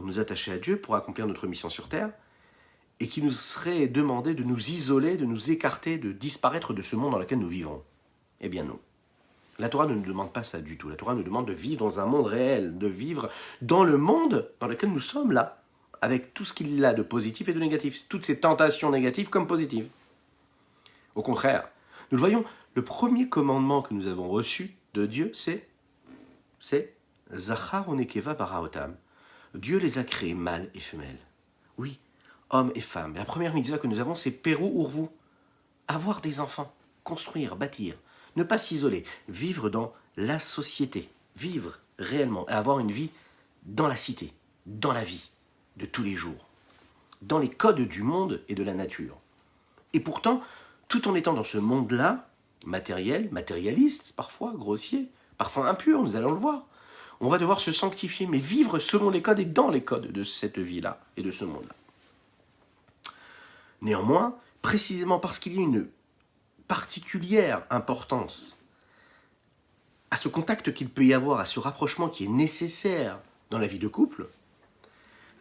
pour nous attacher à Dieu, pour accomplir notre mission sur terre, et qu'il nous serait demandé de nous isoler, de nous écarter, de disparaître de ce monde dans lequel nous vivons. Eh bien non. La Torah ne nous demande pas ça du tout. La Torah nous demande de vivre dans un monde réel, de vivre dans le monde dans lequel nous sommes là, avec tout ce qu'il y a de positif et de négatif, toutes ces tentations négatives comme positives. Au contraire, nous le voyons, le premier commandement que nous avons reçu de Dieu, c'est Zachar onekeva baraotam. Dieu les a créés mâles et femelles. Oui, hommes et femmes. La première mitzvah que nous avons, c'est Péro Urvu. Avoir des enfants, construire, bâtir, ne pas s'isoler, vivre dans la société, vivre réellement, et avoir une vie dans la cité, dans la vie de tous les jours, dans les codes du monde et de la nature. Et pourtant, tout en étant dans ce monde-là, matériel, matérialiste, parfois grossier, parfois impur, nous allons le voir, on va devoir se sanctifier, mais vivre selon les codes et dans les codes de cette vie-là et de ce monde-là. Néanmoins, précisément parce qu'il y a une particulière importance à ce contact qu'il peut y avoir, à ce rapprochement qui est nécessaire dans la vie de couple,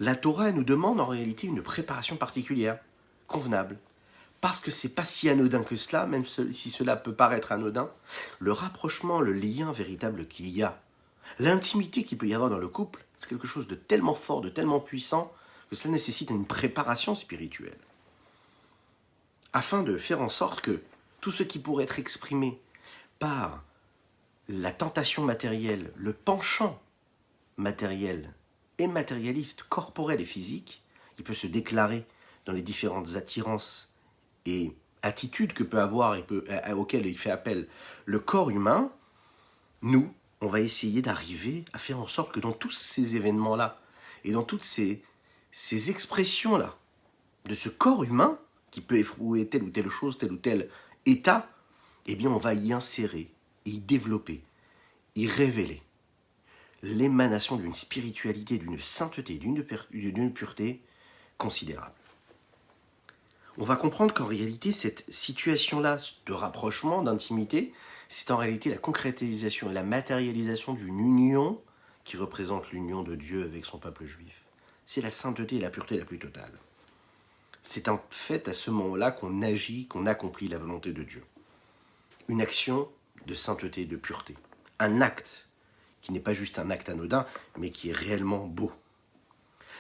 la Torah nous demande en réalité une préparation particulière, convenable. Parce que c'est pas si anodin que cela, même si cela peut paraître anodin, le rapprochement, le lien véritable qu'il y a, l'intimité qu'il peut y avoir dans le couple, c'est quelque chose de tellement fort, de tellement puissant, que cela nécessite une préparation spirituelle. Afin de faire en sorte que tout ce qui pourrait être exprimé par la tentation matérielle, le penchant matériel et matérialiste, corporel et physique, qui peut se déclarer dans les différentes attirances et attitudes que peut avoir et auxquelles il fait appel le corps humain, nous, on va essayer d'arriver à faire en sorte que dans tous ces événements-là et dans toutes ces expressions-là de ce corps humain qui peut éprouver telle ou telle chose, tel ou tel état, eh bien on va y insérer, y développer, y révéler l'émanation d'une spiritualité, d'une sainteté, d'une pureté considérable. On va comprendre qu'en réalité, cette situation-là de rapprochement, d'intimité, c'est en réalité la concrétisation et la matérialisation d'une union qui représente l'union de Dieu avec son peuple juif. C'est la sainteté et la pureté la plus totale. C'est en fait à ce moment-là qu'on agit, qu'on accomplit la volonté de Dieu. Une action de sainteté, de pureté. Un acte qui n'est pas juste un acte anodin, mais qui est réellement beau.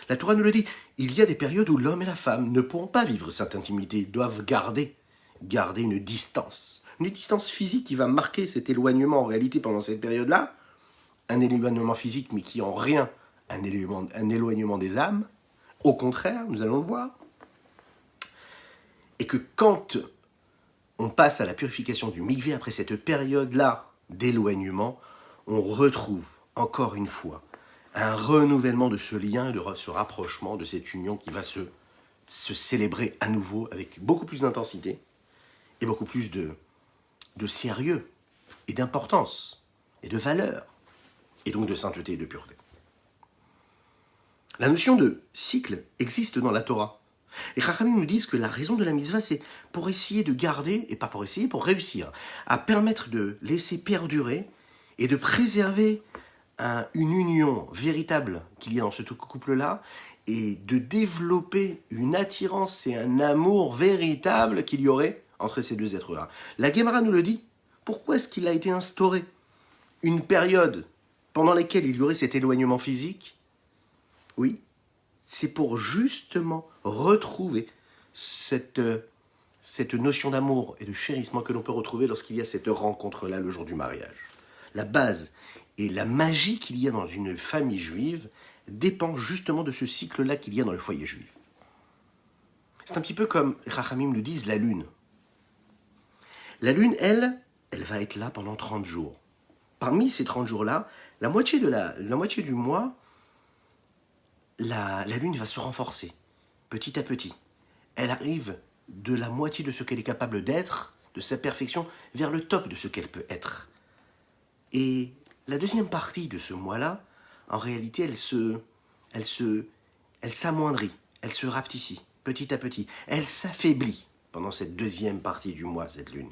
La Torah nous le dit, il y a des périodes où l'homme et la femme ne pourront pas vivre cette intimité, doivent garder une distance physique qui va marquer cet éloignement en réalité pendant cette période-là, un éloignement physique mais qui en rien un éloignement des âmes, au contraire, nous allons le voir, et que quand on passe à la purification du mikvé après cette période-là d'éloignement, on retrouve encore une fois un renouvellement de ce lien et de ce rapprochement, de cette union qui va se célébrer à nouveau avec beaucoup plus d'intensité et beaucoup plus de sérieux et d'importance et de valeur et donc de sainteté et de pureté. La notion de cycle existe dans la Torah. Les Chachamim nous disent que la raison de la mitzvah, c'est pour essayer de garder, et pas pour essayer, pour réussir, à permettre de laisser perdurer et de préserver une union véritable qu'il y a dans ce couple-là, et de développer une attirance et un amour véritable qu'il y aurait entre ces deux êtres-là. La Gemara nous le dit. Pourquoi est-ce qu'il a été instauré une période pendant laquelle il y aurait cet éloignement physique? Oui, c'est pour justement retrouver cette notion d'amour et de chérissement que l'on peut retrouver lorsqu'il y a cette rencontre-là le jour du mariage. La base et la magie qu'il y a dans une famille juive dépend justement de ce cycle-là qu'il y a dans le foyer juif. C'est un petit peu comme les Chachamim nous disent la lune. La lune, elle va être là pendant 30 jours. Parmi ces 30 jours-là, la moitié du mois, la lune va se renforcer, petit à petit. Elle arrive de la moitié de ce qu'elle est capable d'être, de sa perfection, vers le top de ce qu'elle peut être. Et la deuxième partie de ce mois-là, en réalité, elle s'amoindrit, elle se rapetit petit à petit. Elle s'affaiblit pendant cette deuxième partie du mois, cette lune.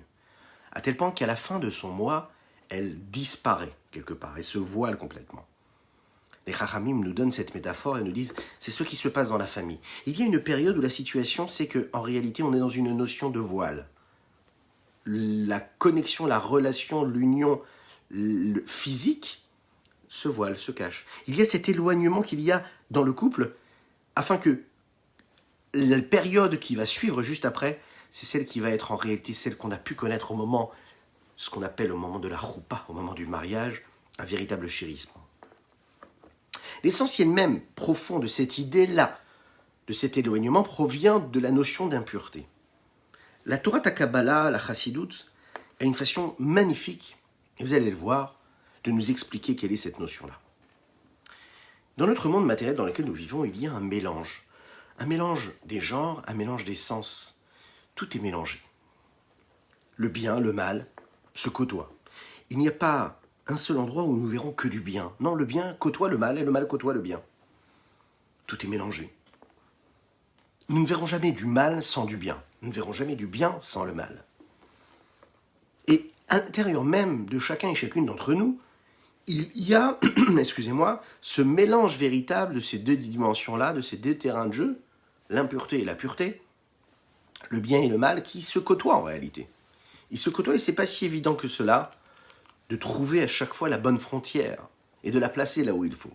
À tel point qu'à la fin de son mois, elle disparaît quelque part, elle se voile complètement. Les Chachamim nous donnent cette métaphore et nous disent c'est ce qui se passe dans la famille. Il y a une période où la situation, c'est qu'en réalité, on est dans une notion de voile. La connexion, la relation, l'union physique se voile, se cache. Il y a cet éloignement qu'il y a dans le couple afin que la période qui va suivre juste après, c'est celle qui va être en réalité celle qu'on a pu connaître au moment, ce qu'on appelle au moment de la choupa, au moment du mariage, un véritable chérisme. L'essentiel même profond de cette idée-là, de cet éloignement, provient de la notion d'impureté. La Torah Kabbalah, la Chassidoute, a une façon magnifique, et vous allez le voir, de nous expliquer quelle est cette notion-là. Dans notre monde matériel dans lequel nous vivons, il y a un mélange des genres, un mélange des sens. Tout est mélangé. Le bien, le mal se côtoient. Il n'y a pas un seul endroit où nous verrons que du bien. Non, le bien côtoie le mal et le mal côtoie le bien. Tout est mélangé. Nous ne verrons jamais du mal sans du bien. Nous ne verrons jamais du bien sans le mal. Et à l'intérieur même de chacun et chacune d'entre nous, il y a, excusez-moi, ce mélange véritable de ces deux dimensions-là, de ces deux terrains de jeu, l'impureté et la pureté, le bien et le mal, qui se côtoient en réalité. Ils se côtoient et c'est pas si évident que cela de trouver à chaque fois la bonne frontière et de la placer là où il faut.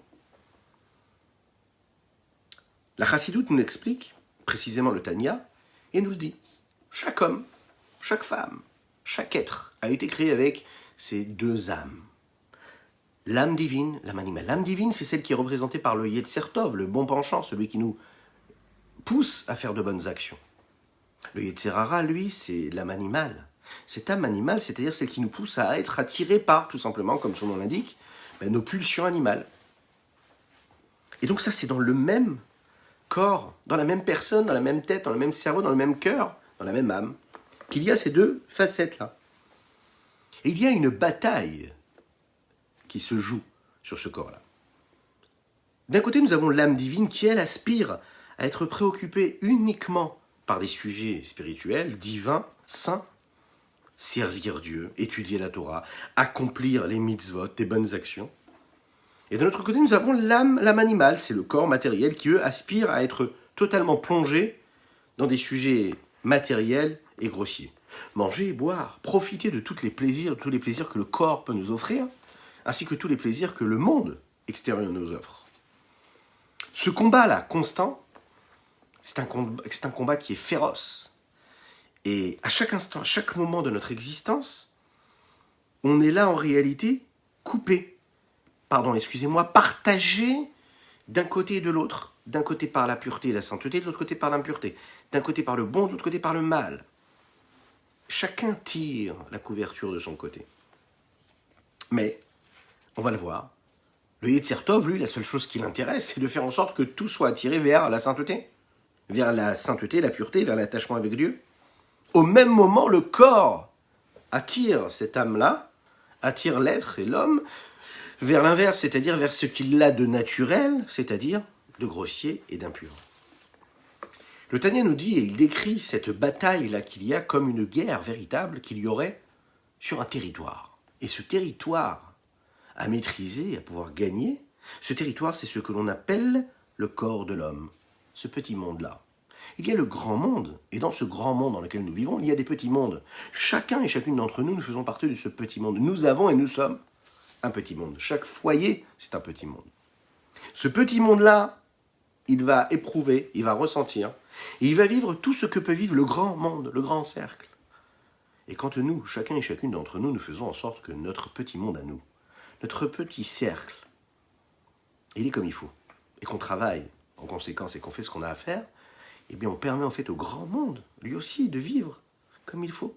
La Chassidoute nous l'explique, précisément le Tanya, et nous le dit. Chaque homme, chaque femme, chaque être a été créé avec ces deux âmes. L'âme divine, l'âme animale. L'âme divine, c'est celle qui est représentée par le Yetzer Tov, le bon penchant, celui qui nous pousse à faire de bonnes actions. Le Yetzer Hara, lui, c'est l'âme animale. Cette âme animale, c'est-à-dire celle qui nous pousse à être attirés par, tout simplement, comme son nom l'indique, nos pulsions animales. Et donc ça, c'est dans le même corps, dans la même personne, dans la même tête, dans le même cerveau, dans le même cœur, dans la même âme, qu'il y a ces deux facettes-là. Et il y a une bataille qui se joue sur ce corps-là. D'un côté, nous avons l'âme divine qui, elle, aspire à être préoccupée uniquement par des sujets spirituels, divins, saints, servir Dieu, étudier la Torah, accomplir les mitzvot, des bonnes actions. Et de l'autre côté, nous avons l'âme animale, c'est le corps matériel qui, eux, aspire à être totalement plongé dans des sujets matériels et grossiers. Manger et boire, profiter de tous les plaisirs que le corps peut nous offrir, ainsi que tous les plaisirs que le monde extérieur nous offre. Ce combat-là, constant, c'est un combat qui est féroce. Et à chaque instant, à chaque moment de notre existence, on est là en réalité partagé d'un côté et de l'autre. D'un côté par la pureté et la sainteté, de l'autre côté par l'impureté. D'un côté par le bon, de l'autre côté par le mal. Chacun tire la couverture de son côté. Mais, on va le voir, le Yetzer Tov, lui, la seule chose qui l'intéresse, c'est de faire en sorte que tout soit attiré vers la sainteté. Vers la sainteté, la pureté, vers l'attachement avec Dieu. Au même moment, le corps attire cette âme-là, attire l'être et l'homme vers l'inverse, c'est-à-dire vers ce qu'il a de naturel, c'est-à-dire de grossier et d'impur. Le Tanya nous dit, et il décrit cette bataille-là qu'il y a comme une guerre véritable qu'il y aurait sur un territoire. Et ce territoire à maîtriser, à pouvoir gagner, ce territoire, c'est ce que l'on appelle le corps de l'homme, ce petit monde-là. Il y a le grand monde, et dans ce grand monde dans lequel nous vivons, il y a des petits mondes. Chacun et chacune d'entre nous, nous faisons partie de ce petit monde. Nous avons et nous sommes un petit monde. Chaque foyer, c'est un petit monde. Ce petit monde-là, il va éprouver, il va ressentir, et il va vivre tout ce que peut vivre le grand monde, le grand cercle. Et quand nous, chacun et chacune d'entre nous, nous faisons en sorte que notre petit monde à nous, notre petit cercle, il est comme il faut, et qu'on travaille en conséquence et qu'on fait ce qu'on a à faire, eh bien on permet en fait au grand monde, lui aussi, de vivre comme il faut.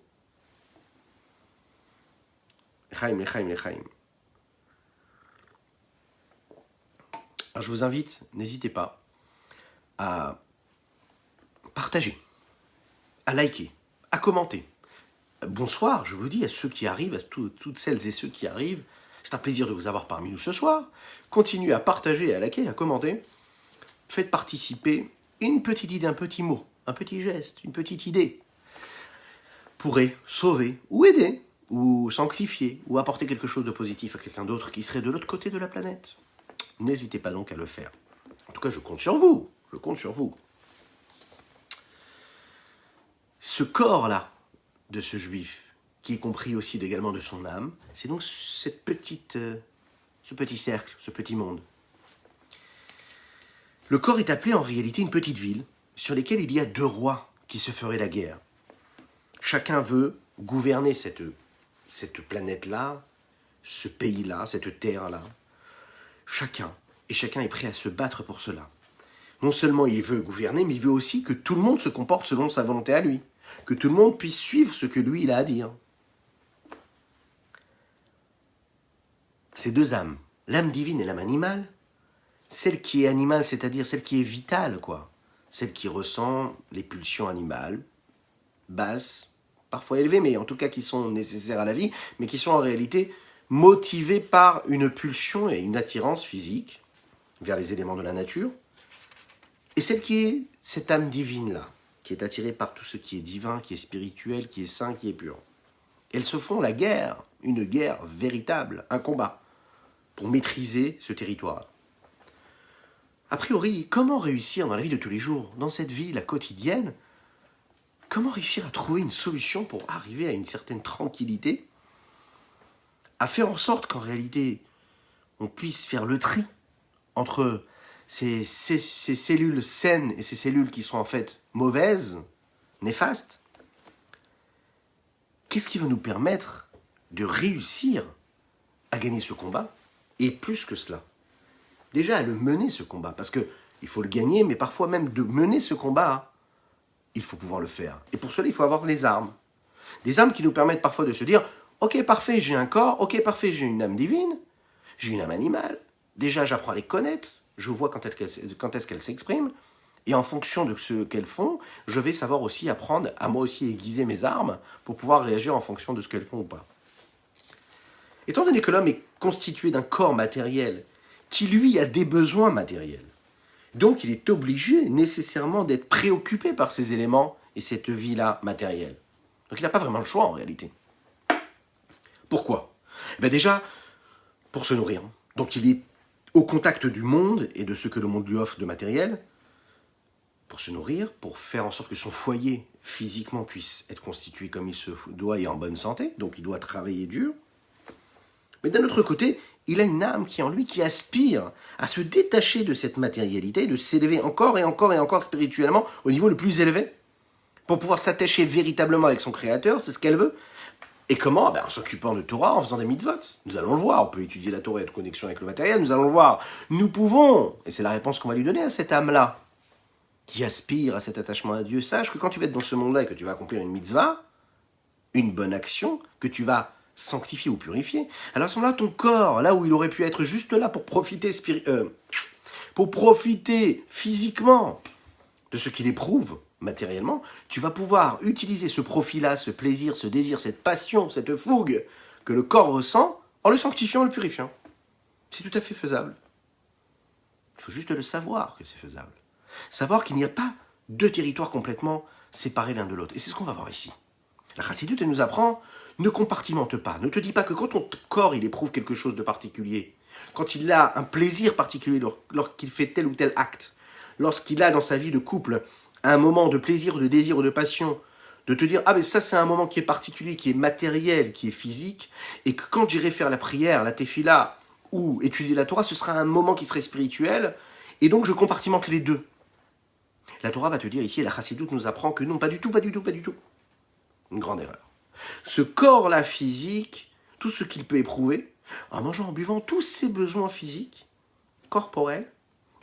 L'chaim. Alors je vous invite, n'hésitez pas à partager, à liker, à commenter. Bonsoir, je vous dis à ceux qui arrivent, à toutes celles et ceux qui arrivent. C'est un plaisir de vous avoir parmi nous ce soir. Continuez à partager, à liker, à commenter. Faites participer une petite idée, un petit mot, un petit geste, une petite idée pourrait sauver ou aider, ou sanctifier, ou apporter quelque chose de positif à quelqu'un d'autre qui serait de l'autre côté de la planète. N'hésitez pas donc à le faire. En tout cas, je compte sur vous. Je compte sur vous. Ce corps-là de ce juif, qui est compris aussi également de son âme, c'est donc ce petit cercle, ce petit monde. Le corps est appelé en réalité une petite ville sur laquelle il y a 2 rois qui se feraient la guerre. Chacun veut gouverner cette planète-là, ce pays-là, cette terre-là. Chacun est prêt à se battre pour cela. Non seulement il veut gouverner, mais il veut aussi que tout le monde se comporte selon sa volonté à lui. Que tout le monde puisse suivre ce que lui, il a à dire. Ces 2 âmes, l'âme divine et l'âme animale, celle qui est animale, c'est-à-dire celle qui est vitale, quoi. Celle qui ressent les pulsions animales, basses, parfois élevées, mais en tout cas qui sont nécessaires à la vie, mais qui sont en réalité motivées par une pulsion et une attirance physique vers les éléments de la nature. Et celle qui est cette âme divine-là, qui est attirée par tout ce qui est divin, qui est spirituel, qui est saint, qui est pur. Elles se font la guerre, une guerre véritable, un combat, pour maîtriser ce territoire. A priori, comment réussir dans la vie de tous les jours, dans cette vie, la quotidienne, comment réussir à trouver une solution pour arriver à une certaine tranquillité, à faire en sorte qu'en réalité, on puisse faire le tri entre ces cellules saines et ces cellules qui sont en fait mauvaises, néfastes. Qu'est-ce qui va nous permettre de réussir à gagner ce combat? Et plus que cela, déjà à le mener ce combat, parce qu'il faut le gagner, mais parfois même de mener ce combat, il faut pouvoir le faire. Et pour cela, il faut avoir les armes. Des armes qui nous permettent parfois de se dire « Ok, parfait, j'ai un corps, ok, parfait, j'ai une âme divine, j'ai une âme animale, déjà j'apprends à les connaître, je vois quand est-ce qu'elles s'expriment, et en fonction de ce qu'elles font, je vais savoir aussi apprendre à moi aussi aiguiser mes armes pour pouvoir réagir en fonction de ce qu'elles font ou pas. » Étant donné que l'homme est constitué d'un corps matériel qui, lui, a des besoins matériels, donc il est obligé nécessairement d'être préoccupé par ces éléments et cette vie-là matérielle. Donc il n'a pas vraiment le choix en réalité. Pourquoi? Déjà, pour se nourrir. Donc il est au contact du monde et de ce que le monde lui offre de matériel, pour se nourrir, pour faire en sorte que son foyer physiquement puisse être constitué comme il se doit et en bonne santé, donc il doit travailler dur. Mais d'un autre côté, il a une âme qui est en lui, qui aspire à se détacher de cette matérialité, de s'élever encore et encore et encore spirituellement au niveau le plus élevé, pour pouvoir s'attacher véritablement avec son Créateur, c'est ce qu'elle veut. Et comment? En s'occupant de Torah, en faisant des mitzvot. Nous allons le voir, on peut étudier la Torah et être en connexion avec le matériel, nous allons le voir. Nous pouvons, et c'est la réponse qu'on va lui donner à cette âme-là, qui aspire à cet attachement à Dieu, sache que quand tu vas être dans ce monde-là et que tu vas accomplir une mitzvah, une bonne action, que tu vas sanctifier ou purifier, alors à ce moment-là, ton corps, là où il aurait pu être juste là pour profiter, pour profiter physiquement de ce qu'il éprouve matériellement, tu vas pouvoir utiliser ce profit-là, ce plaisir, ce désir, cette passion, cette fougue que le corps ressent en le sanctifiant, en le purifiant. C'est tout à fait faisable. Il faut juste le savoir que c'est faisable. Savoir qu'il n'y a pas 2 territoires complètement séparés l'un de l'autre. Et c'est ce qu'on va voir ici. La Chassidoute, elle nous apprend, ne compartimente pas. Ne te dis pas que quand ton corps il éprouve quelque chose de particulier, quand il a un plaisir particulier lorsqu'il fait tel ou tel acte, lorsqu'il a dans sa vie de couple un moment de plaisir, de désir ou de passion, de te dire « Ah, mais ça, c'est un moment qui est particulier, qui est matériel, qui est physique, et que quand j'irai faire la prière, la tefila, ou étudier la Torah, ce sera un moment qui serait spirituel, et donc je compartimente les deux. » La Torah va te dire ici, et la Chassidoute nous apprend que non, pas du tout, pas du tout, pas du tout. Une grande erreur. Ce corps-là physique, tout ce qu'il peut éprouver, en mangeant, en buvant, tous ses besoins physiques, corporels,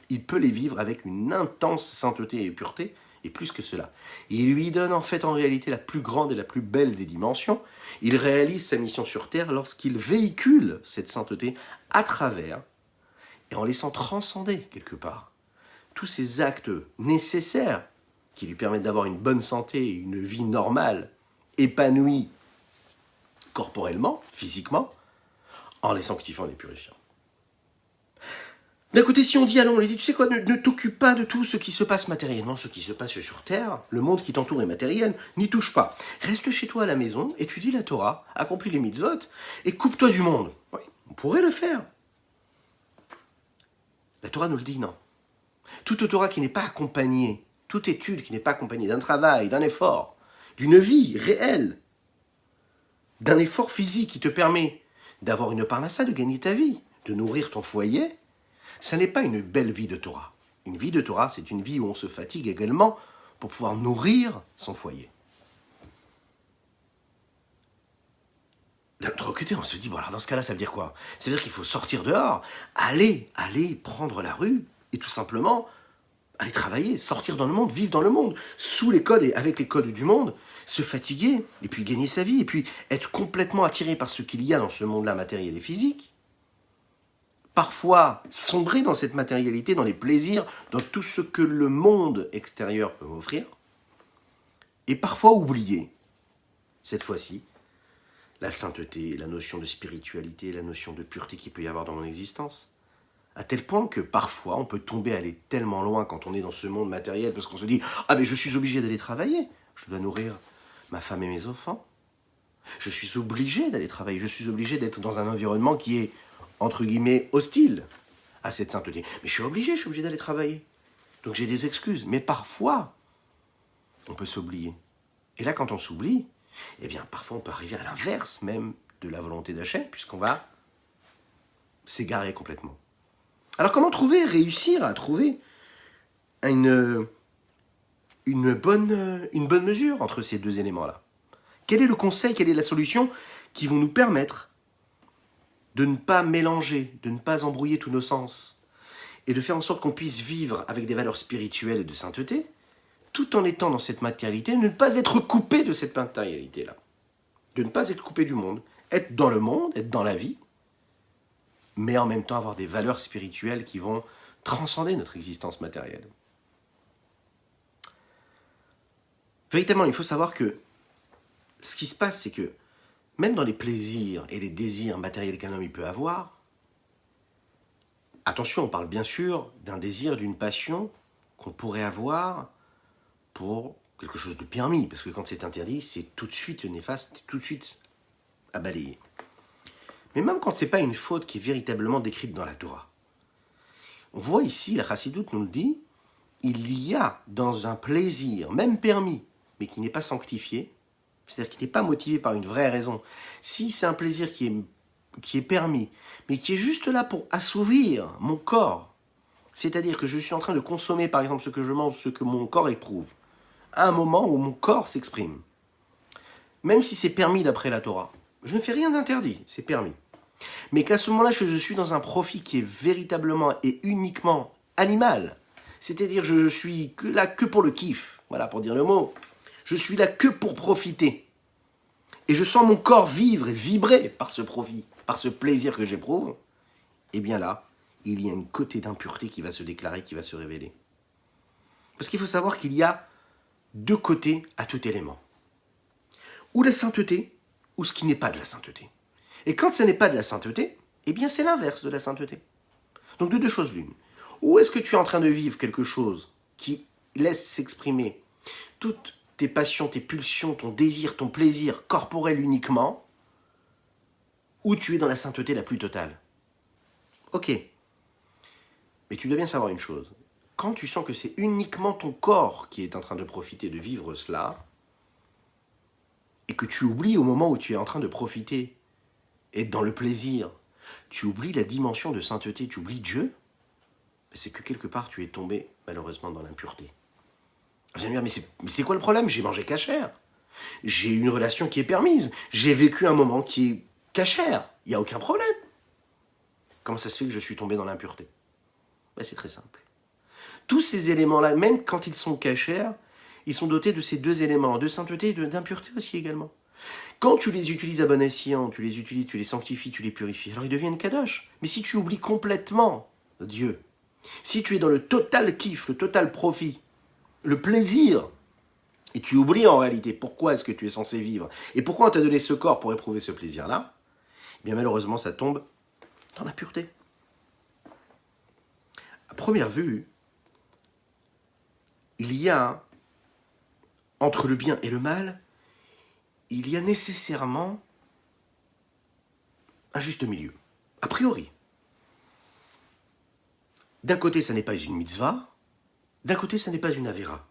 il peut les vivre avec une intense sainteté et pureté, et plus que cela. Il lui donne en fait en réalité la plus grande et la plus belle des dimensions. Il réalise sa mission sur Terre lorsqu'il véhicule cette sainteté à travers, et en laissant transcender quelque part, tous ces actes nécessaires qui lui permettent d'avoir une bonne santé, une vie normale, épanouie corporellement, physiquement, en les sanctifiant et les purifiant. D'un côté, si on dit, allons, on lui dit, tu sais quoi, ne t'occupe pas de tout ce qui se passe matériellement, ce qui se passe sur Terre, le monde qui t'entoure est matériel, n'y touche pas. Reste chez toi à la maison, étudie la Torah, accomplis les mitzvot, et coupe-toi du monde. Oui, on pourrait le faire. La Torah nous le dit, non. Toute Torah qui n'est pas accompagnée, toute étude qui n'est pas accompagnée d'un travail, d'un effort, d'une vie réelle, d'un effort physique qui te permet d'avoir une parnassa, de gagner ta vie, de nourrir ton foyer, ça n'est pas une belle vie de Torah. Une vie de Torah, c'est une vie où on se fatigue également pour pouvoir nourrir son foyer. D'un autre côté, on se dit, bon alors dans ce cas-là, ça veut dire quoi? Ça veut dire qu'il faut sortir dehors, aller prendre la rue, et tout simplement aller travailler, sortir dans le monde, vivre dans le monde, sous les codes et avec les codes du monde, se fatiguer, et puis gagner sa vie, et puis être complètement attiré par ce qu'il y a dans ce monde-là matériel et physique. Parfois, sombrer dans cette matérialité, dans les plaisirs, dans tout ce que le monde extérieur peut m'offrir, et parfois oublier, cette fois-ci, la sainteté, la notion de spiritualité, la notion de pureté qu'il peut y avoir dans mon existence. À tel point que parfois, on peut tomber, aller tellement loin quand on est dans ce monde matériel, parce qu'on se dit « Ah mais je suis obligé d'aller travailler, je dois nourrir ma femme et mes enfants. Je suis obligé d'aller travailler, je suis obligé d'être dans un environnement qui est, entre guillemets, hostile à cette sainteté. Mais je suis obligé d'aller travailler. Donc j'ai des excuses. Mais parfois, on peut s'oublier. Et là, quand on s'oublie, eh bien, parfois, on peut arriver à l'inverse même de la volonté d'Hachem, puisqu'on va s'égarer complètement. Alors, comment réussir à trouver une bonne mesure entre ces deux éléments-là? Quel est le conseil, quelle est la solution qui vont nous permettre de ne pas mélanger, de ne pas embrouiller tous nos sens, et de faire en sorte qu'on puisse vivre avec des valeurs spirituelles et de sainteté, tout en étant dans cette matérialité, ne pas être coupé de cette matérialité-là. De ne pas être coupé du monde, être dans le monde, être dans la vie, mais en même temps avoir des valeurs spirituelles qui vont transcender notre existence matérielle. Véritablement, il faut savoir que ce qui se passe, c'est que même dans les plaisirs et les désirs matériels qu'un homme il peut avoir, attention, on parle bien sûr d'un désir, d'une passion qu'on pourrait avoir pour quelque chose de permis, parce que quand c'est interdit, c'est tout de suite néfaste, tout de suite à balayer. Mais même quand ce n'est pas une faute qui est véritablement décrite dans la Torah, on voit ici, la Chassidoute nous le dit, il y a dans un plaisir, même permis, mais qui n'est pas sanctifié, c'est-à-dire qui n'est pas motivé par une vraie raison. Si c'est un plaisir qui est permis, mais qui est juste là pour assouvir mon corps, c'est-à-dire que je suis en train de consommer, par exemple, ce que je mange, ce que mon corps éprouve, à un moment où mon corps s'exprime, même si c'est permis d'après la Torah, je ne fais rien d'interdit, c'est permis. Mais qu'à ce moment-là, je suis dans un profit qui est véritablement et uniquement animal. C'est-à-dire, je suis là que pour le kiff. Voilà, pour dire le mot. Je suis là que pour profiter. Et je sens mon corps vivre et vibrer par ce profit, par ce plaisir que j'éprouve. Et bien là, il y a une côté d'impureté qui va se déclarer, qui va se révéler. Parce qu'il faut savoir qu'il y a deux côtés à tout élément. Ou la sainteté, ou ce qui n'est pas de la sainteté. Et quand ce n'est pas de la sainteté, eh bien c'est l'inverse de la sainteté. Donc de deux choses l'une. Ou est-ce que tu es en train de vivre quelque chose qui laisse s'exprimer toutes tes passions, tes pulsions, ton désir, ton plaisir corporel uniquement, ou tu es dans la sainteté la plus totale. Ok. Mais tu dois bien savoir une chose. Quand tu sens que c'est uniquement ton corps qui est en train de profiter de vivre cela, et que tu oublies au moment où tu es en train de profiter, être dans le plaisir, tu oublies la dimension de sainteté, tu oublies Dieu, c'est que quelque part tu es tombé malheureusement dans l'impureté. Vous allez me dire, mais c'est quoi le problème? J'ai mangé cachère, j'ai une relation qui est permise, j'ai vécu un moment qui est cachère, il n'y a aucun problème. Comment ça se fait que je suis tombé dans l'impureté? C'est très simple. Tous ces éléments-là, même quand ils sont cachères, ils sont dotés de ces deux éléments, de sainteté et d'impureté aussi également. Quand tu les utilises à bon escient, tu les utilises, tu les sanctifies, tu les purifies, alors ils deviennent kadosh. Mais si tu oublies complètement Dieu, si tu es dans le total kiff, le total profit, le plaisir, et tu oublies en réalité pourquoi est-ce que tu es censé vivre, et pourquoi on t'a donné ce corps pour éprouver ce plaisir-là, eh bien malheureusement ça tombe dans la pureté. À première vue, il y a, entre le bien et le mal, il y a nécessairement un juste milieu, a priori. D'un côté, ça n'est pas une mitzvah, d'un côté, ça n'est pas une avéra.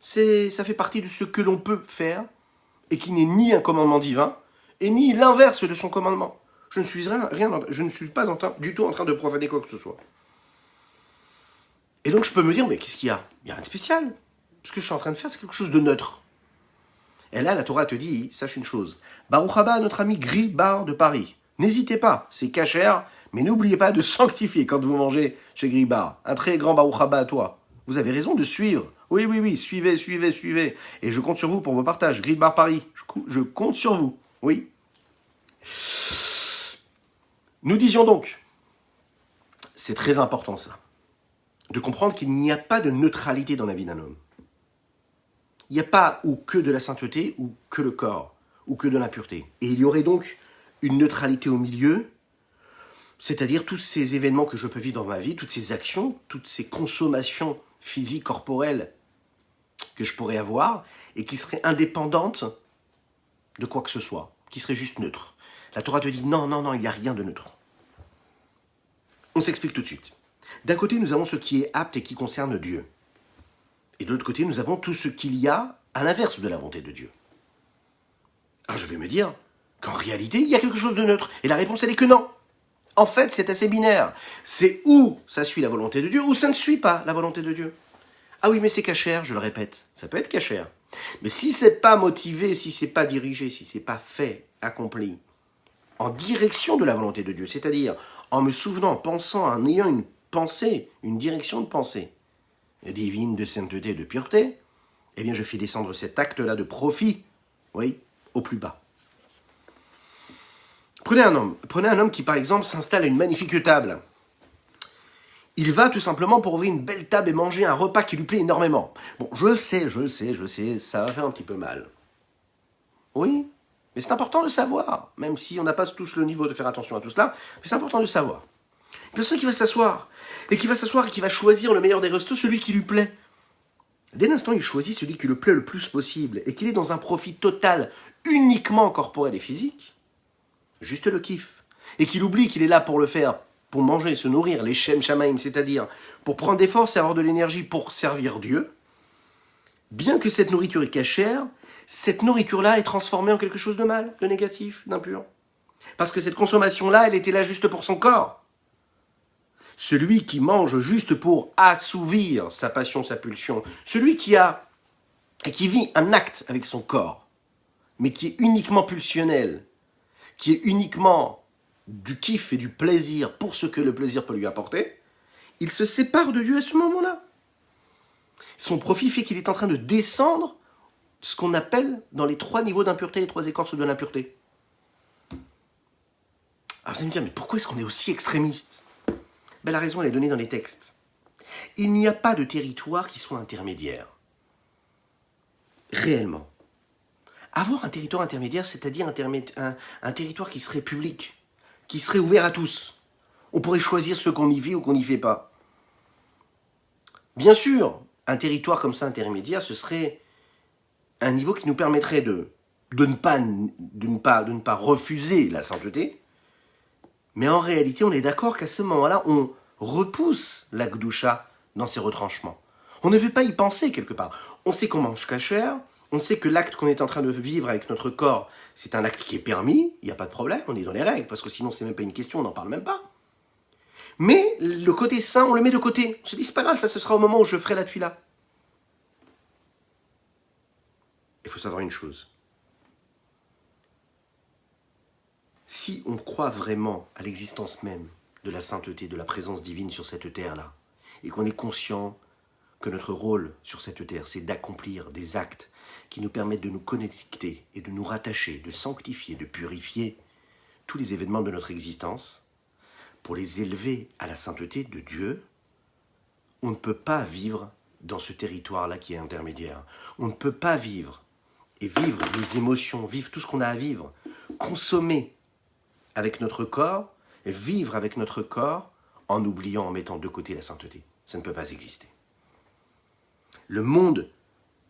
Ça fait partie de ce que l'on peut faire, et qui n'est ni un commandement divin, et ni l'inverse de son commandement. Je ne suis, je ne suis pas du tout en train de profaner quoi que ce soit. Et donc je peux me dire, mais qu'est-ce qu'il y a? Il n'y a rien de spécial. Ce que je suis en train de faire, c'est quelque chose de neutre. Et là, la Torah te dit, sache une chose. Baruch haba, notre ami Gris Bar de Paris. N'hésitez pas, c'est cachère, mais n'oubliez pas de sanctifier quand vous mangez chez Gris Bar. Un très grand Baruch haba à toi. Vous avez raison de suivre. Oui, oui, oui, suivez, suivez, suivez. Et je compte sur vous pour vos partages. Gris Bar Paris, je compte sur vous. Oui. Nous disions donc, c'est très important ça, de comprendre qu'il n'y a pas de neutralité dans la vie d'un homme. Il n'y a pas ou que de la sainteté, ou que le corps, ou que de l'impureté. Et il y aurait donc une neutralité au milieu, c'est-à-dire tous ces événements que je peux vivre dans ma vie, toutes ces actions, toutes ces consommations physiques, corporelles que je pourrais avoir, et qui seraient indépendantes de quoi que ce soit, qui seraient juste neutres. La Torah te dit non, non, non, il n'y a rien de neutre. On s'explique tout de suite. D'un côté, nous avons ce qui est apte et qui concerne Dieu. Et de l'autre côté, nous avons tout ce qu'il y a à l'inverse de la volonté de Dieu. Alors je vais me dire qu'en réalité, il y a quelque chose de neutre. Et la réponse, elle est que non. En fait, c'est assez binaire. C'est ou ça suit la volonté de Dieu, ou ça ne suit pas la volonté de Dieu. Ah oui, mais c'est cachère, je le répète. Ça peut être cachère. Mais si c'est pas motivé, si c'est pas dirigé, si c'est pas fait, accompli, en direction de la volonté de Dieu, c'est-à-dire en me souvenant, en pensant, en ayant une pensée, une direction de pensée divine, de sainteté, de pureté, eh bien je fais descendre cet acte-là de profit, oui, au plus bas. Prenez un homme qui par exemple s'installe à une magnifique table. Il va tout simplement pour ouvrir une belle table et manger un repas qui lui plaît énormément. Bon, je sais, ça va faire un petit peu mal. Oui, mais c'est important de savoir, même si on n'a pas tous le niveau de faire attention à tout cela, mais c'est important de savoir. Une personne qui va s'asseoir, et qui va choisir le meilleur des restos, celui qui lui plaît. Dès l'instant où il choisit celui qui lui plaît le plus possible, et qu'il est dans un profit total, uniquement corporel et physique, juste le kiff, et qu'il oublie qu'il est là pour le faire, pour manger, se nourrir, les shem shamaim, c'est-à-dire pour prendre des forces et avoir de l'énergie pour servir Dieu, bien que cette nourriture est cachère, cette nourriture-là est transformée en quelque chose de mal, de négatif, d'impur. Parce que cette consommation-là, elle était là juste pour son corps. Celui qui mange juste pour assouvir sa passion, sa pulsion, celui qui vit un acte avec son corps, mais qui est uniquement pulsionnel, qui est uniquement du kiff et du plaisir pour ce que le plaisir peut lui apporter, il se sépare de Dieu à ce moment-là. Son profit fait qu'il est en train de descendre ce qu'on appelle dans les 3 niveaux d'impureté, les 3 écorces de l'impureté. Alors vous allez me dire, mais pourquoi est-ce qu'on est aussi extrémiste? Ben, la raison, elle est donnée dans les textes. Il n'y a pas de territoire qui soit intermédiaire. Réellement. Avoir un territoire intermédiaire, c'est-à-dire un territoire qui serait public, qui serait ouvert à tous. On pourrait choisir ce qu'on y vit ou qu'on n'y fait pas. Bien sûr, un territoire comme ça intermédiaire, ce serait un niveau qui nous permettrait de ne pas refuser la sainteté, mais en réalité, on est d'accord qu'à ce moment-là, on repousse la Gdusha dans ses retranchements. On ne veut pas y penser quelque part. On sait qu'on mange kasher, on sait que l'acte qu'on est en train de vivre avec notre corps, c'est un acte qui est permis, il n'y a pas de problème, on est dans les règles, parce que sinon c'est même pas une question, on n'en parle même pas. Mais le côté sain, on le met de côté. On se dit, c'est pas grave, ça ce sera au moment où je ferai la tuila. Il faut savoir une chose. Si on croit vraiment à l'existence même de la sainteté, de la présence divine sur cette terre-là, et qu'on est conscient que notre rôle sur cette terre, c'est d'accomplir des actes qui nous permettent de nous connecter et de nous rattacher, de sanctifier, de purifier tous les événements de notre existence, pour les élever à la sainteté de Dieu, on ne peut pas vivre dans ce territoire-là qui est intermédiaire. On ne peut pas vivre et vivre nos émotions, vivre tout ce qu'on a à vivre, consommer avec notre corps, et vivre avec notre corps en oubliant, en mettant de côté la sainteté. Ça ne peut pas exister. Le monde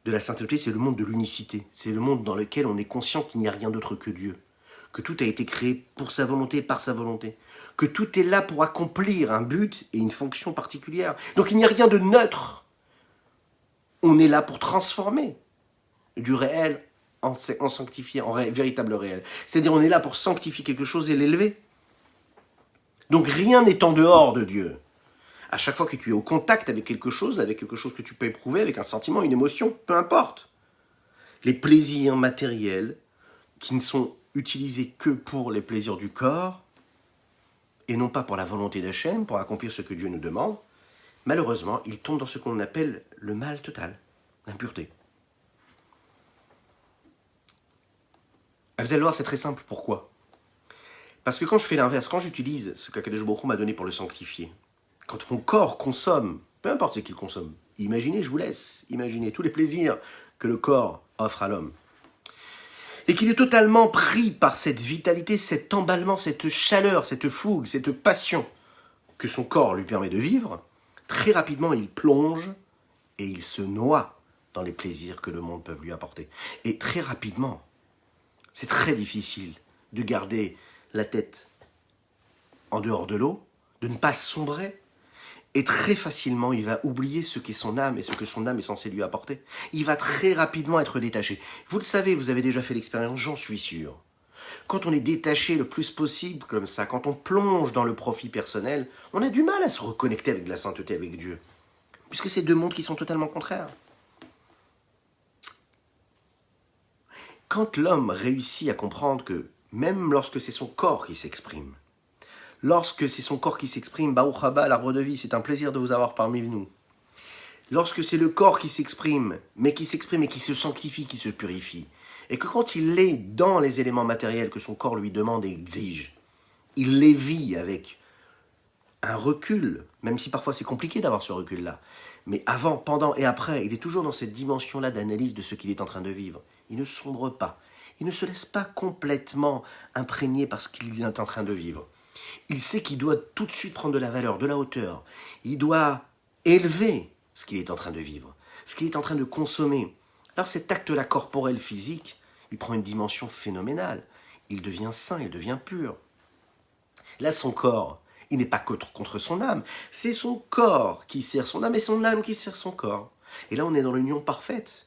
de la sainteté, c'est le monde de l'unicité. C'est le monde dans lequel on est conscient qu'il n'y a rien d'autre que Dieu. que tout a été créé pour sa volonté, par sa volonté, que tout est là pour accomplir un but et une fonction particulière. Donc il n'y a rien de neutre. On est là pour transformer du réel en sanctifier, véritable réel. C'est-à-dire on est là pour sanctifier quelque chose et l'élever. Donc rien n'est en dehors de Dieu. À chaque fois que tu es au contact avec quelque chose que tu peux éprouver, avec un sentiment, une émotion, peu importe. Les plaisirs matériels qui ne sont utilisés que pour les plaisirs du corps et non pas pour la volonté d'Hachem, pour accomplir ce que Dieu nous demande, malheureusement, ils tombent dans ce qu'on appelle le mal total, l'impureté. Vous allez voir, c'est très simple. Pourquoi ? Parce que quand je fais l'inverse, quand j'utilise ce qu'Akadosh Baruch Hu m'a donné pour le sanctifier, quand mon corps consomme, peu importe ce qu'il consomme, imaginez, je vous laisse, imaginez tous les plaisirs que le corps offre à l'homme, et qu'il est totalement pris par cette vitalité, cet emballement, cette chaleur, cette fougue, cette passion que son corps lui permet de vivre, très rapidement il plonge et il se noie dans les plaisirs que le monde peut lui apporter. Et très rapidement, c'est très difficile de garder la tête en dehors de l'eau, de ne pas sombrer. Et très facilement, il va oublier ce qu'est son âme et ce que son âme est censée lui apporter. Il va très rapidement être détaché. Vous le savez, vous avez déjà fait l'expérience, j'en suis sûr. Quand on est détaché le plus possible comme ça, quand on plonge dans le profit personnel, on a du mal à se reconnecter avec la sainteté, avec Dieu. Puisque c'est deux mondes qui sont totalement contraires. Quand l'homme réussit à comprendre que, même lorsque c'est son corps qui s'exprime, lorsque c'est son corps qui s'exprime, Baruch haba, l'arbre de vie, c'est un plaisir de vous avoir parmi nous. Lorsque c'est le corps qui s'exprime et qui se sanctifie, qui se purifie, et que quand il est dans les éléments matériels que son corps lui demande et exige, il les vit avec un recul, même si parfois c'est compliqué d'avoir ce recul-là, mais avant, pendant et après, il est toujours dans cette dimension-là d'analyse de ce qu'il est en train de vivre. Il ne sombre pas, il ne se laisse pas complètement imprégner par ce qu'il est en train de vivre. Il sait qu'il doit tout de suite prendre de la valeur, de la hauteur. Il doit élever ce qu'il est en train de vivre, ce qu'il est en train de consommer. Alors cet acte-là corporel, physique, il prend une dimension phénoménale. Il devient saint, il devient pur. Là, son corps, il n'est pas contre son âme. C'est son corps qui sert son âme et son âme qui sert son corps. Et là, on est dans l'union parfaite.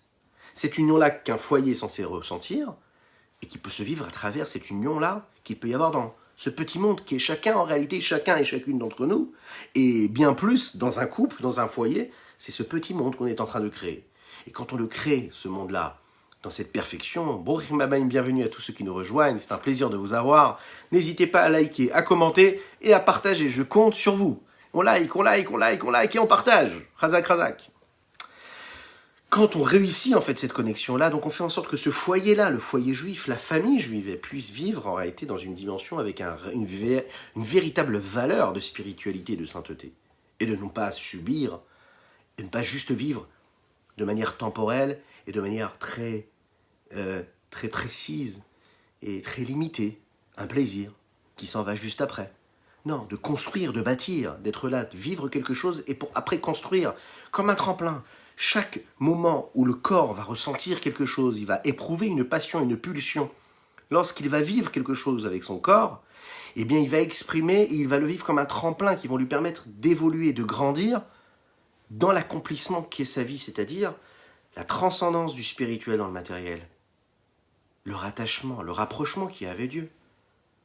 Cette union-là qu'un foyer est censé ressentir et qui peut se vivre à travers cette union-là qu'il peut y avoir dans ce petit monde qui est chacun, en réalité, chacun et chacune d'entre nous, et bien plus dans un couple, dans un foyer, c'est ce petit monde qu'on est en train de créer. Et quand on le crée, ce monde-là, dans cette perfection, Borim Babaim, bienvenue à tous ceux qui nous rejoignent, c'est un plaisir de vous avoir. N'hésitez pas à liker, à commenter et à partager, je compte sur vous. On like et on partage. Razak, razak. Quand on réussit en fait cette connexion-là, donc on fait en sorte que ce foyer-là, le foyer juif, la famille juive, puisse vivre en réalité dans une dimension avec une véritable valeur de spiritualité, de sainteté. Et de ne pas subir, et ne pas juste vivre de manière temporelle et de manière très précise et très limitée, un plaisir qui s'en va juste après. Non, de construire, de bâtir, d'être là, de vivre quelque chose et pour après construire comme un tremplin. Chaque moment où le corps va ressentir quelque chose, il va éprouver une passion, une pulsion, lorsqu'il va vivre quelque chose avec son corps, eh bien il va exprimer et il va le vivre comme un tremplin qui va lui permettre d'évoluer, de grandir dans l'accomplissement qui est sa vie, c'est-à-dire la transcendance du spirituel dans le matériel, le rattachement, le rapprochement qu'il y a avec Dieu,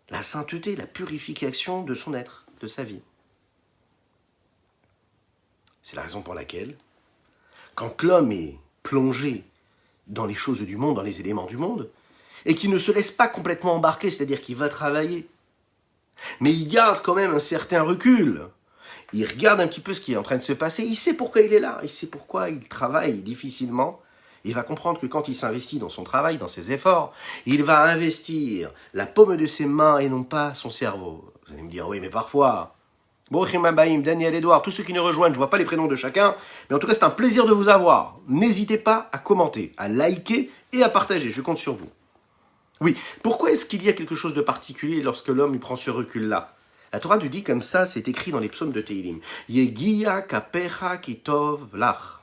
la sainteté, la purification de son être, de sa vie. C'est la raison pour laquelle quand l'homme est plongé dans les choses du monde, dans les éléments du monde, et qu'il ne se laisse pas complètement embarquer, c'est-à-dire qu'il va travailler, mais il garde quand même un certain recul, il regarde un petit peu ce qui est en train de se passer, il sait pourquoi il est là, il sait pourquoi il travaille difficilement, il va comprendre que quand il s'investit dans son travail, dans ses efforts, il va investir la paume de ses mains et non pas son cerveau. Vous allez me dire, oui, mais parfois... Bochim Abaïm, Daniel, Edouard, tous ceux qui nous rejoignent, je ne vois pas les prénoms de chacun, mais en tout cas c'est un plaisir de vous avoir. N'hésitez pas à commenter, à liker et à partager, je compte sur vous. Oui, pourquoi est-ce qu'il y a quelque chose de particulier lorsque l'homme il prend ce recul-là? La Torah nous dit comme ça, c'est écrit dans les psaumes de Tehillim. Yegia kapecha kitov lach.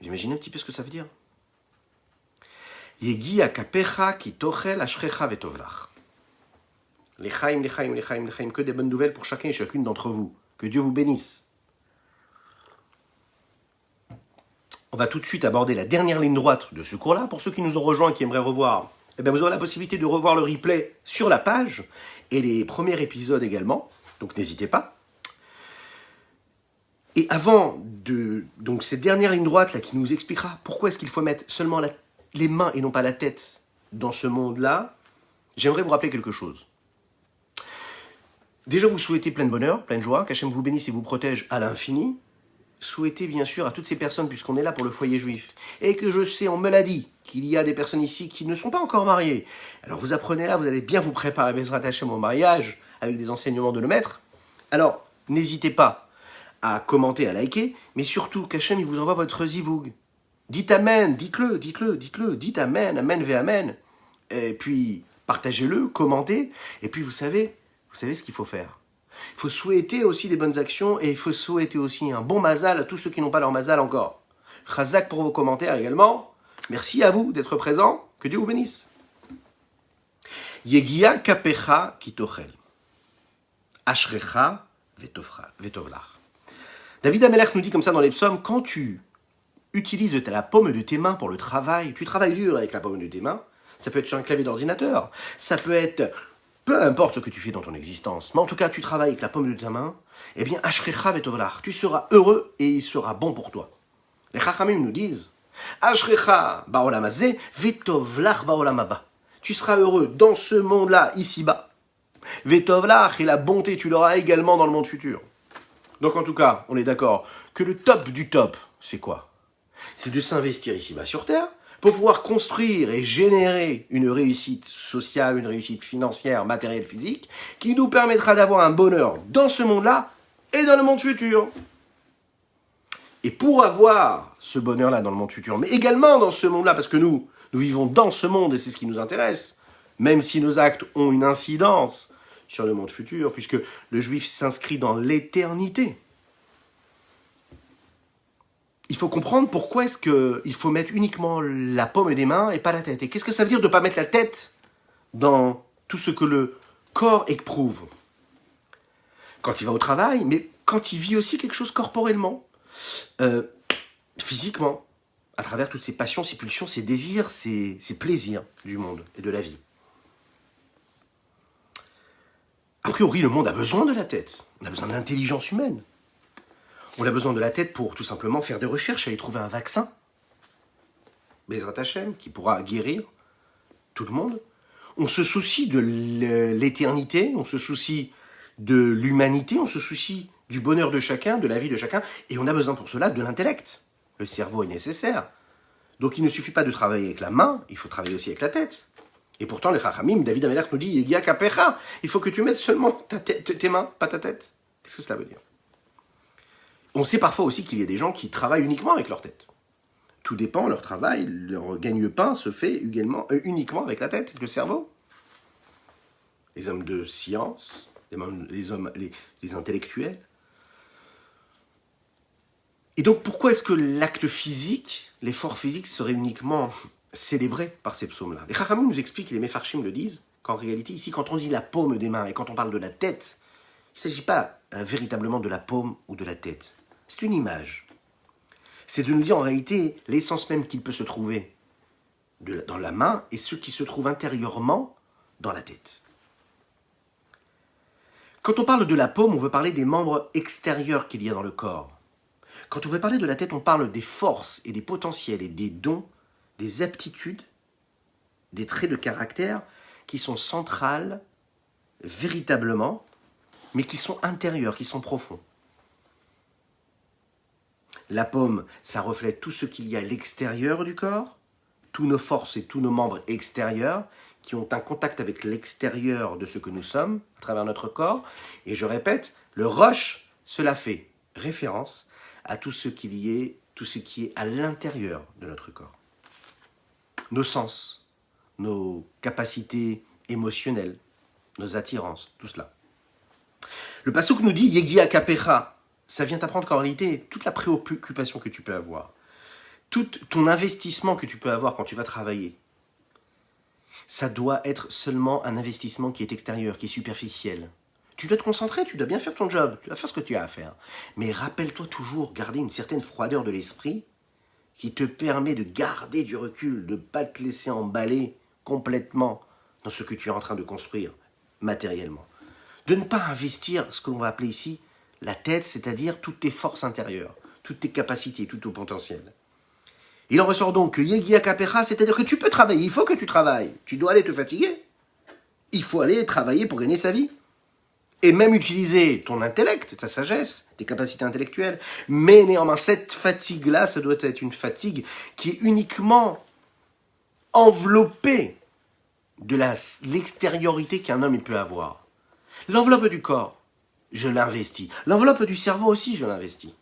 Vous imaginez un petit peu ce que ça veut dire? Yegi akapecha ki tochel ashrecha vetovlach. Lechaim, lechaim, lechaim, lechaim. Que des bonnes nouvelles pour chacun et chacune d'entre vous. Que Dieu vous bénisse. On va tout de suite aborder la dernière ligne droite de ce cours-là. Pour ceux qui nous ont rejoints et qui aimeraient revoir, eh bien vous aurez la possibilité de revoir le replay sur la page et les premiers épisodes également. Donc n'hésitez pas. Et avant de... Donc cette dernière ligne droite là qui nous expliquera pourquoi est-ce qu'il faut mettre seulement les mains et non pas la tête dans ce monde-là, j'aimerais vous rappeler quelque chose. Déjà vous souhaitez plein de bonheur, plein de joie, qu'Hachem vous bénisse et vous protège à l'infini. Souhaitez bien sûr à toutes ces personnes, puisqu'on est là pour le foyer juif, et que je sais, on me l'a dit, qu'il y a des personnes ici qui ne sont pas encore mariées. Alors vous apprenez là, vous allez bien vous préparer Bezrat Hashem au mariage, avec des enseignements de le maître. Alors, n'hésitez pas à commenter, à liker, mais surtout qu'Hachem il vous envoie votre zivoug. Dites Amen, dites-le, dites Amen, Amen ve Amen. Et puis, partagez-le, commentez, et puis vous savez ce qu'il faut faire. Il faut souhaiter aussi des bonnes actions et il faut souhaiter aussi un bon mazal à tous ceux qui n'ont pas leur mazal encore. Chazak pour vos commentaires également. Merci à vous d'être présents. Que Dieu vous bénisse. Yegia kapecha kitochel. Ashrecha vetovlach. David Amelech nous dit comme ça dans les psaumes, quand tu utilises la paume de tes mains pour le travail, tu travailles dur avec la paume de tes mains, ça peut être sur un clavier d'ordinateur, ça peut être... Peu importe ce que tu fais dans ton existence, mais en tout cas, tu travailles avec la paume de ta main, eh bien, Ashrecha vetovlach, tu seras heureux et il sera bon pour toi. Les Chachamim nous disent, Ashrecha ba'olam hazeh vetovlach ba'olam haba. Tu seras heureux dans ce monde-là, ici-bas. Vetovlach, et la bonté, tu l'auras également dans le monde futur. Donc en tout cas, on est d'accord que le top du top, c'est quoi? C'est de s'investir ici-bas sur Terre, pour pouvoir construire et générer une réussite sociale, une réussite financière, matérielle, physique, qui nous permettra d'avoir un bonheur dans ce monde-là et dans le monde futur. Et pour avoir ce bonheur-là dans le monde futur, mais également dans ce monde-là, parce que nous vivons dans ce monde et c'est ce qui nous intéresse, même si nos actes ont une incidence sur le monde futur, puisque le juif s'inscrit dans l'éternité. Il faut comprendre pourquoi est-ce qu'il faut mettre uniquement la paume des mains et pas la tête. Et qu'est-ce que ça veut dire de ne pas mettre la tête dans tout ce que le corps éprouve? Quand il va au travail, mais quand il vit aussi quelque chose corporellement, physiquement, à travers toutes ces passions, ces pulsions, ces désirs, ces plaisirs du monde et de la vie. A priori, le monde a besoin de la tête. On a besoin de l'intelligence humaine. On a besoin de la tête pour tout simplement faire des recherches, aller trouver un vaccin, Bezrat Hashem, qui pourra guérir tout le monde. On se soucie de l'éternité, on se soucie de l'humanité, on se soucie du bonheur de chacun, de la vie de chacun, et on a besoin pour cela de l'intellect. Le cerveau est nécessaire. Donc il ne suffit pas de travailler avec la main, il faut travailler aussi avec la tête. Et pourtant, les Chachamim, David Amelech nous dit, Yegia kapecha, il faut que tu mettes seulement tes mains, pas ta tête. Qu'est-ce que cela veut dire? On sait parfois aussi qu'il y a des gens qui travaillent uniquement avec leur tête. Tout dépend, leur travail, leur gagne-pain se fait uniquement avec la tête, avec le cerveau. Les hommes de science, les intellectuels. Et donc pourquoi est-ce que l'acte physique, l'effort physique serait uniquement célébré par ces psaumes-là? Les Chachamim nous expliquent, les Mefarshim le disent, qu'en réalité, ici, quand on dit la paume des mains et quand on parle de la tête, il ne s'agit pas véritablement de la paume ou de la tête. C'est une image. C'est de nous dire en réalité l'essence même qu'il peut se trouver dans la main et ce qui se trouve intérieurement dans la tête. Quand on parle de la paume, on veut parler des membres extérieurs qu'il y a dans le corps. Quand on veut parler de la tête, on parle des forces et des potentiels et des dons, des aptitudes, des traits de caractère qui sont centrales véritablement, mais qui sont intérieurs, qui sont profonds. La paume, ça reflète tout ce qu'il y a à l'extérieur du corps, tous nos forces et tous nos membres extérieurs qui ont un contact avec l'extérieur de ce que nous sommes, à travers notre corps. Et je répète, le roche, cela fait référence à tout ce qui est à l'intérieur de notre corps. Nos sens, nos capacités émotionnelles, nos attirances, tout cela. Le passouk nous dit « Yegia kapecha », ça vient t'apprendre qu'en réalité, toute la préoccupation que tu peux avoir, tout ton investissement que tu peux avoir quand tu vas travailler, Ça doit être seulement un investissement qui est extérieur, qui est superficiel. Tu dois te concentrer, tu dois bien faire ton job, tu dois faire ce que tu as à faire. Mais rappelle-toi toujours, garder une certaine froideur de l'esprit qui te permet de garder du recul, de ne pas te laisser emballer complètement dans ce que tu es en train de construire matériellement. De ne pas investir ce que l'on va appeler ici la tête, c'est-à-dire toutes tes forces intérieures, toutes tes capacités, tout ton potentiel. Il en ressort donc que Yegia Kapera, c'est-à-dire que tu peux travailler, il faut que tu travailles, tu dois aller te fatiguer. Il faut aller travailler pour gagner sa vie. Et même utiliser ton intellect, ta sagesse, tes capacités intellectuelles. Mais néanmoins, cette fatigue-là, ça doit être une fatigue qui est uniquement enveloppée de l'extériorité qu'un homme il peut avoir. L'enveloppe du corps, je l'investis. L'enveloppe du cerveau aussi, je l'investis.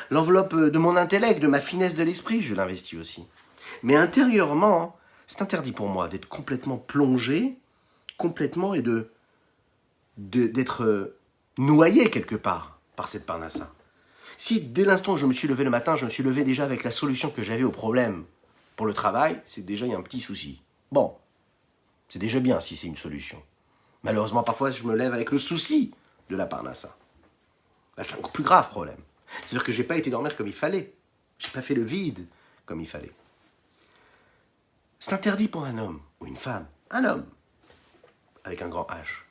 L'enveloppe de mon intellect, de ma finesse de l'esprit, je l'investis aussi. Mais intérieurement, c'est interdit pour moi d'être complètement plongé, complètement, et d'être noyé quelque part par cette parnassa. Si dès l'instant où je me suis levé le matin, je me suis levé déjà avec la solution que j'avais au problème pour le travail, c'est déjà il y a un petit souci. Bon, c'est déjà bien si c'est une solution. Malheureusement, parfois, je me lève avec le souci de la parnassa. Là, c'est un plus grave problème. C'est-à-dire que je n'ai pas été dormir comme il fallait. Je n'ai pas fait le vide comme il fallait. C'est interdit pour un homme ou une femme, un homme, avec un grand H,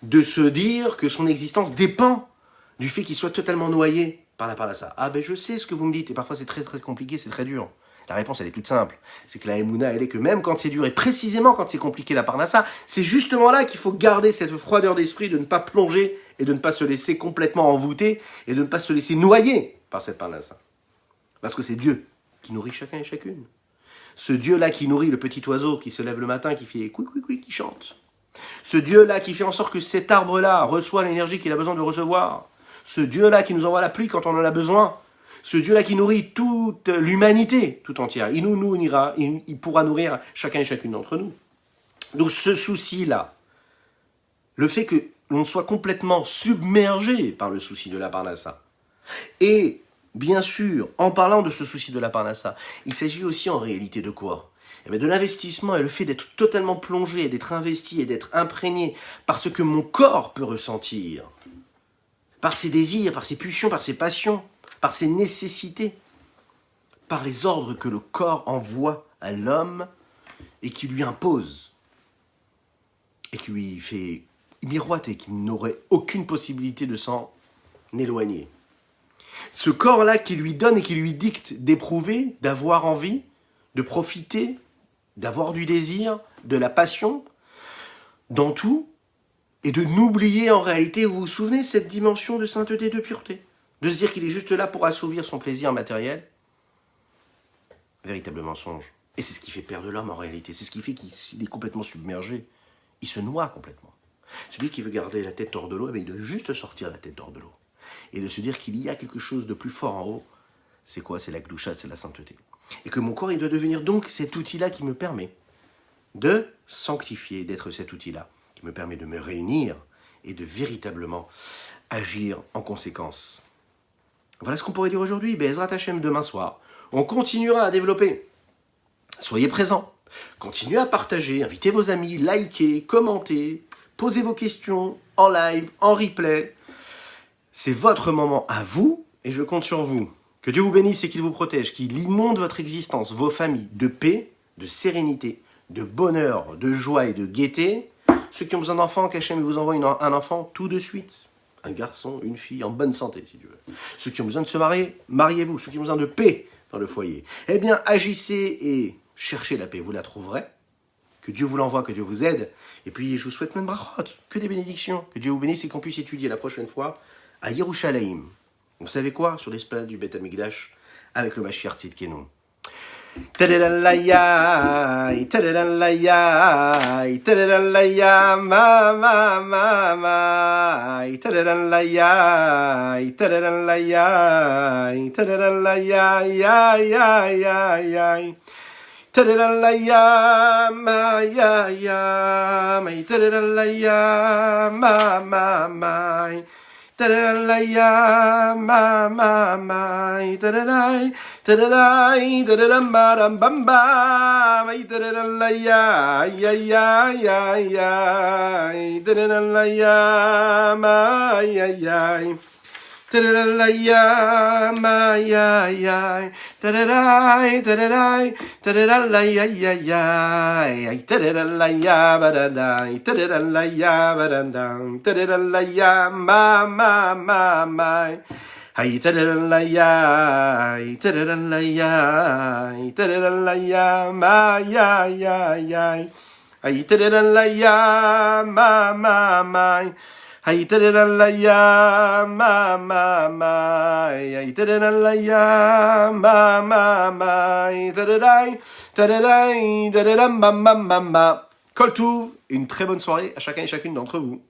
de se dire que son existence dépend du fait qu'il soit totalement noyé par la parnassa. Ah ben je sais ce que vous me dites, et parfois c'est très très compliqué, c'est très dur. La réponse elle est toute simple, c'est que la Emouna elle est que même quand c'est dur, et précisément quand c'est compliqué la parnassa, c'est justement là qu'il faut garder cette froideur d'esprit de ne pas plonger et de ne pas se laisser complètement envoûter et de ne pas se laisser noyer par cette parnassa. Parce que c'est Dieu qui nourrit chacun et chacune. Ce Dieu-là qui nourrit le petit oiseau qui se lève le matin, qui fait couic couic couic, qui chante. Ce Dieu-là qui fait en sorte que cet arbre-là reçoit l'énergie qu'il a besoin de recevoir. Ce Dieu-là qui nous envoie la pluie quand on en a besoin. Ce Dieu-là qui nourrit toute l'humanité tout entière. Il pourra nourrir chacun et chacune d'entre nous. Donc ce souci-là, le fait que l'on soit complètement submergé par le souci de la parnassa. Et bien sûr, en parlant de ce souci de la parnassa, il s'agit aussi en réalité de quoi ? Eh bien, de l'investissement et le fait d'être totalement plongé, d'être investi et d'être imprégné par ce que mon corps peut ressentir, par ses désirs, par ses pulsions, par ses passions, par ses nécessités, par les ordres que le corps envoie à l'homme et qui lui impose, et qui lui fait miroiter qu'il n'aurait aucune possibilité de s'en éloigner. Ce corps-là qui lui donne et qui lui dicte d'éprouver, d'avoir envie, de profiter, d'avoir du désir, de la passion, dans tout, et de n'oublier en réalité, vous vous souvenez, cette dimension de sainteté, de pureté, de se dire qu'il est juste là pour assouvir son plaisir matériel. Véritable mensonge. Et c'est ce qui fait perdre l'homme en réalité, c'est ce qui fait qu'il est complètement submergé, il se noie complètement. Celui qui veut garder la tête hors de l'eau, il doit juste sortir la tête hors de l'eau. Et de se dire qu'il y a quelque chose de plus fort en haut, c'est quoi ? C'est la Gdusha, c'est la sainteté. Et que mon corps, il doit devenir donc cet outil-là qui me permet de sanctifier, d'être cet outil-là, qui me permet de me réunir et de véritablement agir en conséquence. Voilà ce qu'on pourrait dire aujourd'hui. Bezrat Hashem, demain soir, on continuera à développer. Soyez présents, continuez à partager, invitez vos amis, likez, commentez, posez vos questions en live, en replay. C'est votre moment à vous et je compte sur vous. Que Dieu vous bénisse et qu'il vous protège, qu'il inonde votre existence, vos familles, de paix, de sérénité, de bonheur, de joie et de gaieté. Ceux qui ont besoin d'enfants, qu'Hachem vous envoie un enfant tout de suite. Un garçon, une fille en bonne santé, si tu veux. Ceux qui ont besoin de se marier, mariez-vous. Ceux qui ont besoin de paix dans le foyer, eh bien, agissez et cherchez la paix, vous la trouverez. Que Dieu vous l'envoie, que Dieu vous aide. Et puis, je vous souhaite plein de brachot, que des bénédictions. Que Dieu vous bénisse et qu'on puisse étudier la prochaine fois à Yerushalayim. Vous savez quoi ? Sur l'esplanade du Beth Amikdash, avec le Mashiach Tzidkenu. Tadadalayai, tadadalayai, tadadalayai, ma, ma, ma, ma, tadadalayai, tadadalayai, tadadalayai, ai, ai, ai, ai. Tadadalayai, ma, ya, ya, ma, tadadalayai, ma, ma, ma. ta-da-da-la-ya, ma, ta-da-dai, ta-da-dai, ta-da-dam-ba-dam-bam-bam, ay, ta-da-da-la-ya, ay, ay, ay, ay, ay, ta-da-da-la-ya, ma, ay, ay, ay. Ta-da-da-la-ya, ma, ya, ya, ta-da-dai, ta-da-dai, ta-da-da-la-ya, ya, ya, ay, ta-da-da-la-ya, ba-da-dai, ta-da-da-la-ya, ba-da-dam, ta-da-da-la-ya, ma, ay, ta-da-da-la-ya, ay, ta-da-da-la-ya, ay, ta-da-da-la-ya, ma, ya, ya, ya, ay, ta-da-da-la-ya, ma, ay, ta-da-da-la-ya, ma, ay, ta-da-da-la-ya, ma, ay, ta-da-dai, ta-da-dai, ta-da-dam, bam, bam, bam, bam. Kol Touv, une très bonne soirée à chacun et chacune d'entre vous.